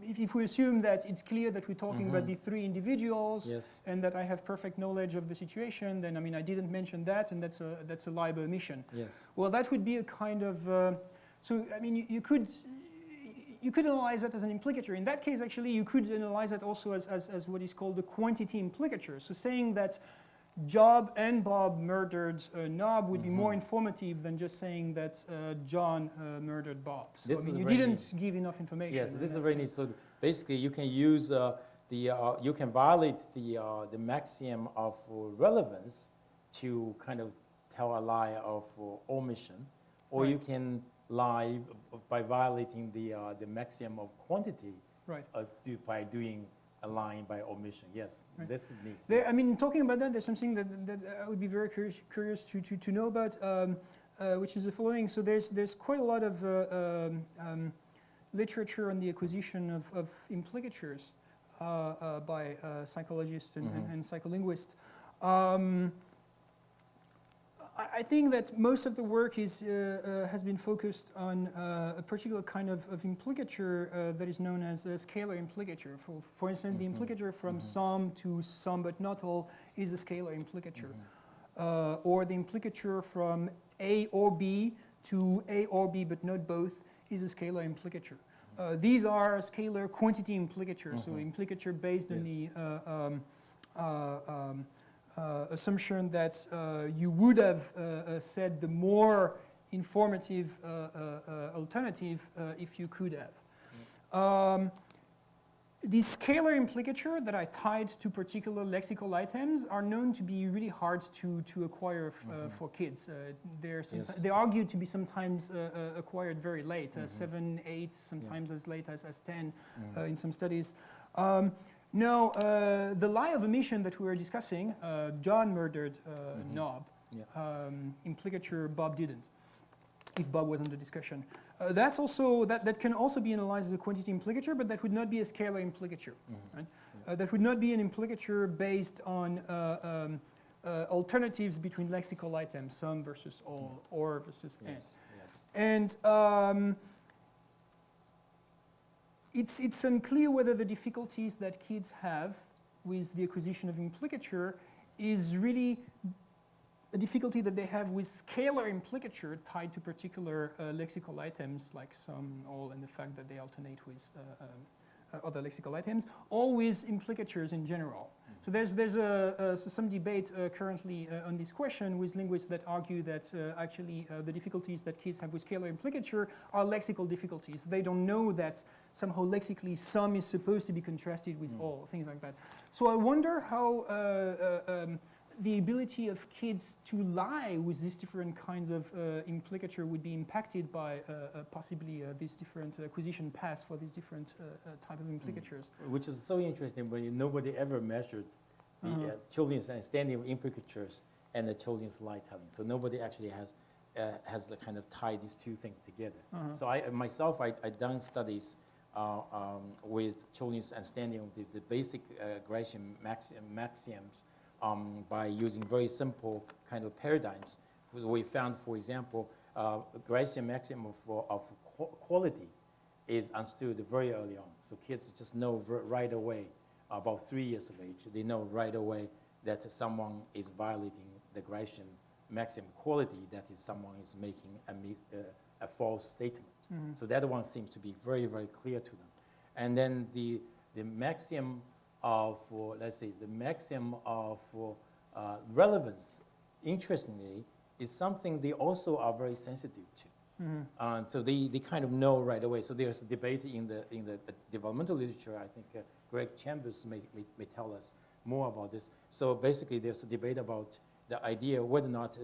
if we assume that it's clear that we're talking about the three individuals, Yes. and that I have perfect knowledge of the situation, then I mean I didn't mention that, and that's a liable omission. Yes. Well, that would be a kind of so I mean you could analyze that as an implicature. In that case, actually, you could analyze that also as what is called the quantity implicature. So saying that Job and Bob murdered Nob would be more informative than just saying that John murdered Bob. So This I mean, is you very didn't give enough information. Yes, in this is that very case. neat. So basically, you can use you can violate the maxim of relevance to kind of tell a lie of omission, or Right. you can lie by violating the maxim of quantity Right. by doing a lying by omission. Yes, Right. this is neat. There, yes. I mean, talking about that, there's something that I would be very curious to know about, which is the following. So there's quite a lot of literature on the acquisition of implicatures by psychologists and psycholinguists. I think that most of the work has been focused on a particular kind of implicature that is known as a scalar implicature. For instance, the implicature from some to some but not all is a scalar implicature. Or the implicature from A or B to A or B but not both is a scalar implicature. These are scalar quantity implicatures, so implicature based on the assumption that you would have said the more informative alternative if you could have. The scalar implicature that I tied to particular lexical items are known to be really hard to acquire for kids. They argue to be sometimes acquired very late, 7, 8, sometimes as late as 10 in some studies. No, the lie of omission that we were discussing, John murdered Nob. Yeah. Implicature, Bob didn't, if Bob was under discussion. That's also, that can also be analyzed as a quantity implicature, but that would not be a scalar implicature. Right? That would not be an implicature based on alternatives between lexical items, some versus all, or versus n. Yes. Yes. And it's unclear whether the difficulties that kids have with the acquisition of implicature is really a difficulty that they have with scalar implicature tied to particular lexical items like some, all, and the fact that they alternate with other lexical items, or with implicatures in general. So there's some debate currently on this question with linguists that argue that actually the difficulties that kids have with scalar implicature are lexical difficulties. They don't know that somehow lexically some is supposed to be contrasted with all, things like that. So I wonder how the ability of kids to lie with these different kinds of implicature would be impacted by possibly these different acquisition paths for these different type of implicatures. Which is so interesting when nobody ever measured the children's understanding of implicatures and the children's lie telling. So nobody actually has the kind of tie these two things together. So I've done studies with children's understanding of the basic aggression maxioms by using very simple kind of paradigms. We found, for example, aggression maximum of quality is understood very early on. So kids just know right away, about 3 years of age, they know right away that someone is violating the aggression maximum quality, that is someone is making a false statement. So that one seems to be very, very clear to them. And then the maximum of, let's say, the maximum of relevance, interestingly, is something they also are very sensitive to. So they kind of know right away. So there's a debate in the developmental literature. I think Greg Chambers may tell us more about this. So basically, there's a debate about the idea whether or not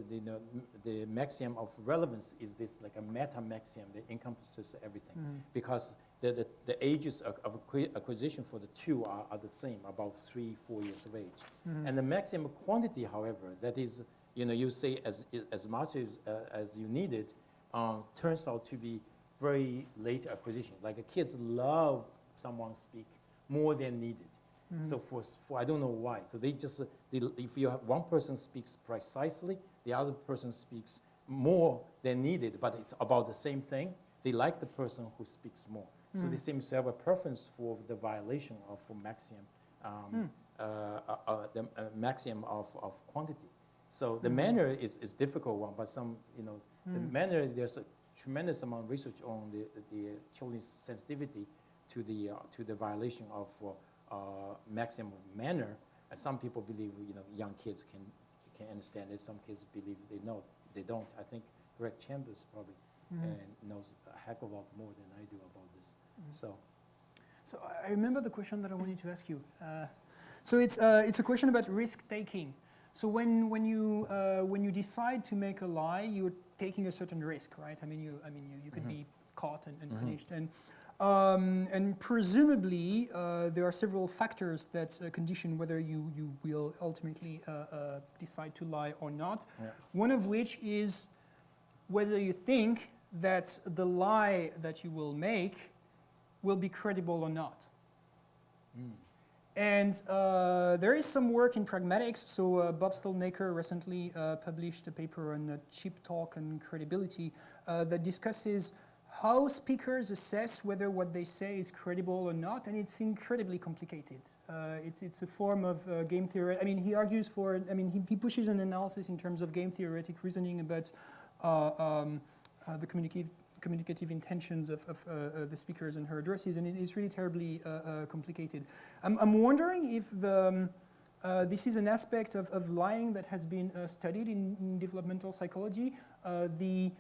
the maximum of relevance is this like a meta-maximum that encompasses everything. Because the ages of acquisition for the two are the same, about 3, 4 years of age. And the maximum quantity, however, that is, you say as much as you need it, turns out to be very late acquisition. Like kids love someone speak more than needed. So for I don't know why. So they just, if you have one person speaks precisely, the other person speaks more than needed, but it's about the same thing, they like the person who speaks more. So they seem to have a preference for the violation of maximum, the maximum of quantity. So the manner is difficult one, but some, the manner, there's a tremendous amount of research on the children's sensitivity to the violation of maximum manner. And some people believe, young kids can understand it. Some kids believe they don't. I think Greg Chambers probably knows a heck of a lot more than I do about this. So I remember the question that I wanted to ask you. So it's a question about risk taking. So when you decide to make a lie, you're taking a certain risk, right? I mean you could be caught and punished, and presumably there are several factors that condition whether you will ultimately decide to lie or not. Yeah. One of which is whether you think that the lie that you will make will be credible or not. And there is some work in pragmatics. So Bob Stolnaker recently published a paper on cheap talk and credibility that discusses how speakers assess whether what they say is credible or not, and it's incredibly complicated. It's a form of game theory. I mean, he argues for, he pushes an analysis in terms of game theoretic reasoning about the communicative intentions of the speakers and her addresses, and it is really terribly complicated. I'm wondering if this is an aspect of lying that has been studied in developmental psychology, the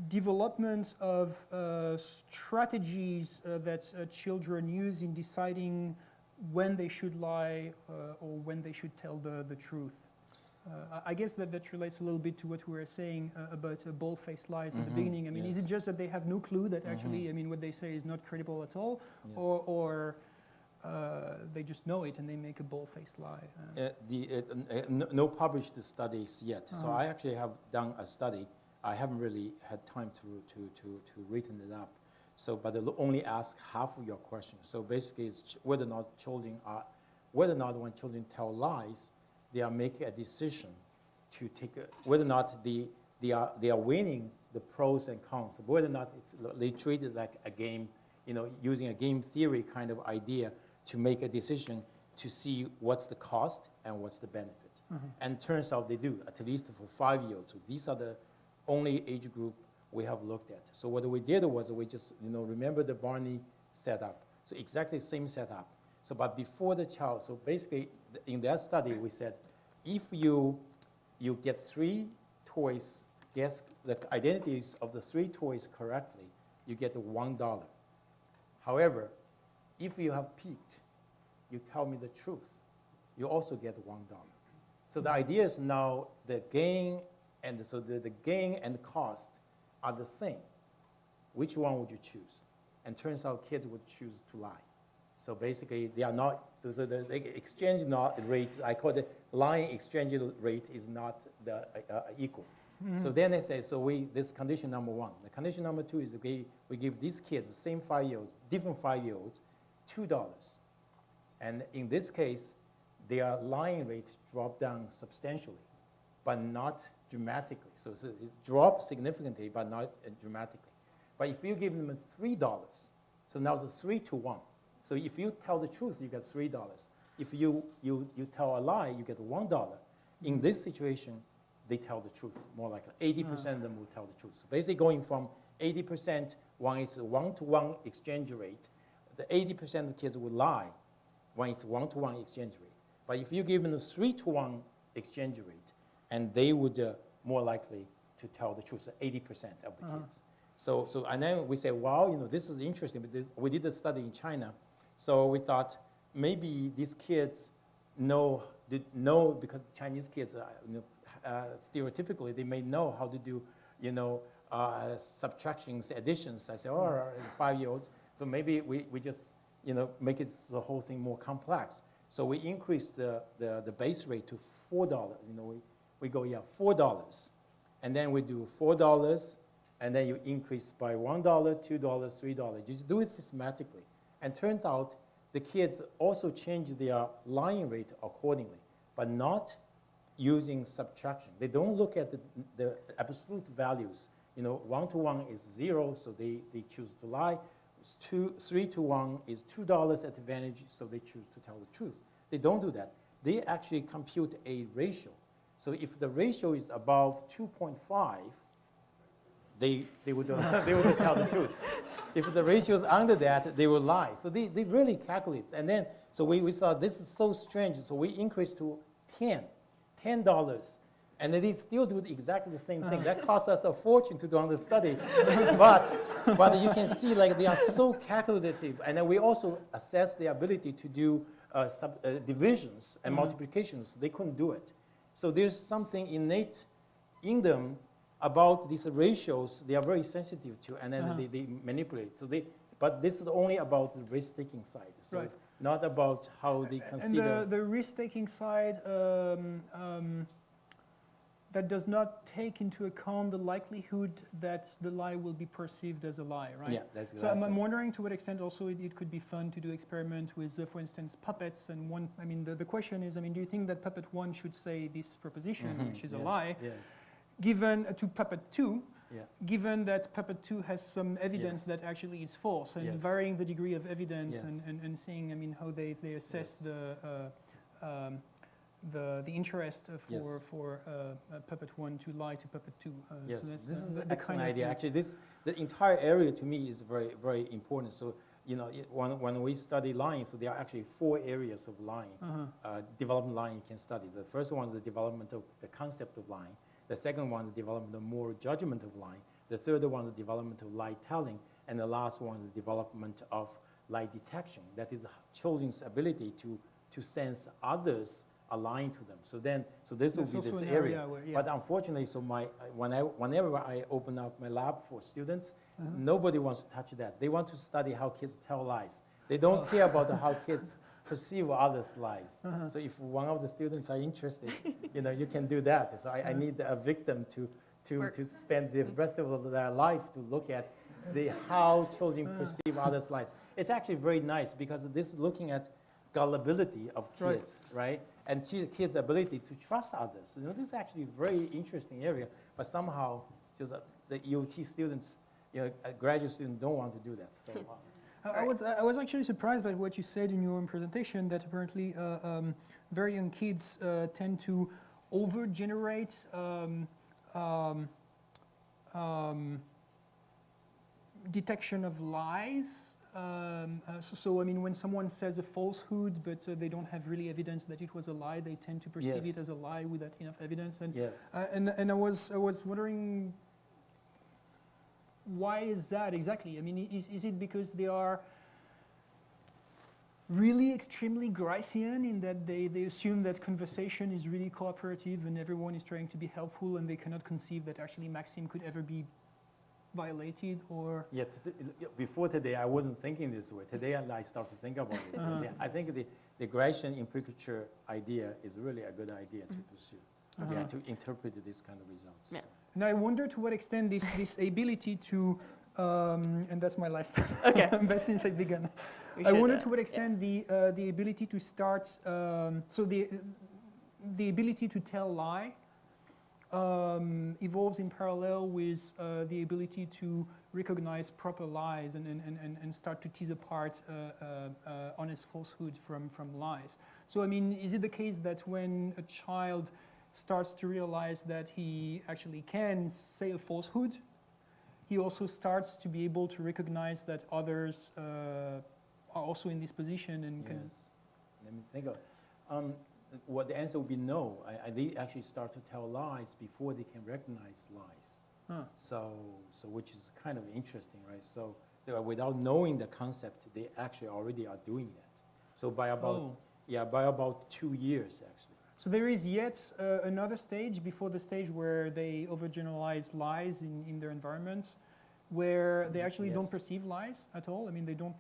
development of strategies that children use in deciding when they should lie or when they should tell the truth. I guess that relates a little bit to what we were saying about bald-faced lies at the beginning. I mean, is it just that they have no clue that actually, what they say is not credible at all, or they just know it and they make a bald-faced lie? No published studies yet. So I actually have done a study. I haven't really had time to written it up. So, but I'll only ask half of your question. So basically, it's whether or not when children tell lies, they are making a decision to take whether or not they are winning the pros and cons, whether or not they treat it like a game, using a game theory kind of idea to make a decision to see what's the cost and what's the benefit. And turns out they do, at least for 5-year-olds. So these are the only age group we have looked at. So what we did was we just, remember the Barney setup. So exactly the same setup. So, but before the child, so basically in that study we said, if you get 3 toys, guess the identities of the 3 toys correctly, you get $1. However, if you have peeked, you tell me the truth, you also get $1. So the idea is now the gain and so the gain and the cost are the same. Which one would you choose? And turns out kids would choose to lie. So basically, they are not, so the exchange rate, I call it lying exchange rate is not equal. So then they say, this condition number 1. The condition number 2 is we give these kids, the same 5-year-olds, different 5-year-olds, $2. And in this case, their lying rate dropped down substantially, but not dramatically. So it dropped significantly, but not dramatically. But if you give them $3, so now it's 3 to 1. So if you tell the truth, you get $3. If you tell a lie, you get $1. In this situation, they tell the truth more likely. 80% of them will tell the truth. So basically going from 80%, one is a 1-to-1 exchange rate. The 80% of kids will lie when it's 1-to-1 exchange rate. But if you give them a 3-to-1 exchange rate, and they would more likely to tell the truth, 80% of the kids. So and then we say, wow, this is interesting. But we did a study in China. So we thought maybe these kids know because Chinese kids, stereotypically, they may know how to do, subtractions, additions. I say, 5-year-olds. So maybe we just, make it the whole thing more complex. So we increased the base rate to $4. We go, $4. And then we do $4, and then you increase by $1, $2, $3. You just do it systematically. And turns out the kids also change their lying rate accordingly, but not using subtraction. They don't look at the absolute values. 1 to 1 is 0, so they choose to lie. 3 to 1 is $2 advantage, so they choose to tell the truth. They don't do that. They actually compute a ratio. So if the ratio is above 2.5, they would tell the truth. If the ratio is under that, they will lie. So they really calculate. And then, so we thought this is so strange, so we increased to $10. And they still do exactly the same thing. That cost us a fortune to do the study. but you can see like they are so calculative. And then we also assess the ability to do divisions and multiplications. They couldn't do it. So there's something innate in them about these ratios they are very sensitive to, and then they manipulate. But this is only about the risk-taking side. So Right. not about how they consider. And the risk-taking side, that does not take into account the likelihood that the lie will be perceived as a lie, right? Yeah, that's So exactly. I'm wondering to what extent also it could be fun to do experiment with, for instance, puppets. And the question is, do you think that puppet 1 should say this proposition, which is a lie, Yes. given to puppet 2, Yeah. given that puppet 2 has some evidence Yes. that actually is false, and Yes. varying the degree of evidence, Yes. and seeing, how they assess Yes. the interest Yes. for puppet 1 to lie to puppet 2. Yes, so that's, this is the an excellent kind of idea. thing. Actually, the entire area to me is very, very important. So, when we study lying, so there are actually 4 areas of lying, development lying you can study. The first one is the development of the concept of lying. The second one is the development of moral judgment of lying. The third one is the development of lie telling. And the last one is the development of lie detection. That is children's ability to sense others are lying to them. So this will That's be also this an area. area where, yeah. But unfortunately, so whenever I open up my lab for students, nobody wants to touch that. They want to study how kids tell lies. They don't care about how kids perceive others' lies. So if one of the students are interested, you can do that. So I need a victim to spend the rest of their life to look at how children perceive others' lies. It's actually very nice because this is looking at gullibility of kids, right? And kids' ability to trust others. This is actually a very interesting area, but somehow just the EOT students, graduate students don't want to do that. So. I was actually surprised by what you said in your presentation, that apparently very young kids tend to over-generate detection of lies. So when someone says a falsehood, but they don't have really evidence that it was a lie, they tend to perceive Yes. it as a lie without enough evidence. And Yes. and I was wondering, why is that exactly? Is it because they are really extremely Gricean in that they assume that conversation is really cooperative and everyone is trying to be helpful, and they cannot conceive that actually Maxim could ever be violated? Or Before today, I wasn't thinking this way. Today, I start to think about this. I think the Gricean implicature idea is really a good idea to pursue. To interpret this kind of results. Yeah. So. And I wonder to what extent this ability to, and that's my last, Okay. but since I began, We I should, wonder to what extent the ability to start, so the ability to tell lie evolves in parallel with the ability to recognize proper lies and start to tease apart honest falsehood from lies. So is it the case that when a child starts to realize that he actually can say a falsehood, he also starts to be able to recognize that others are also in this position and can... Yes. Let me think of what the answer would be no. They actually start to tell lies before they can recognize lies. So which is kind of interesting, right? So without knowing the concept, they actually already are doing that. So by about 2 years, actually. So there is yet another stage before the stage where they overgeneralize lies in their environment, where they actually don't perceive lies at all. They don't.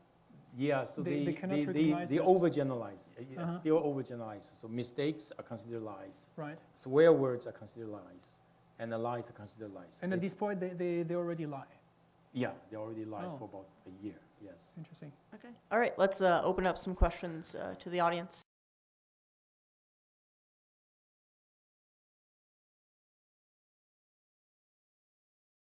Yeah, so they cannot recognize they that. overgeneralize, still overgeneralize. So mistakes are considered lies. Right. Swear words are considered lies, and the lies are considered lies. And at this point, they already lie. Yeah, they already lie Oh. for about a year. Yes. Interesting. Okay. All right, let's open up some questions to the audience.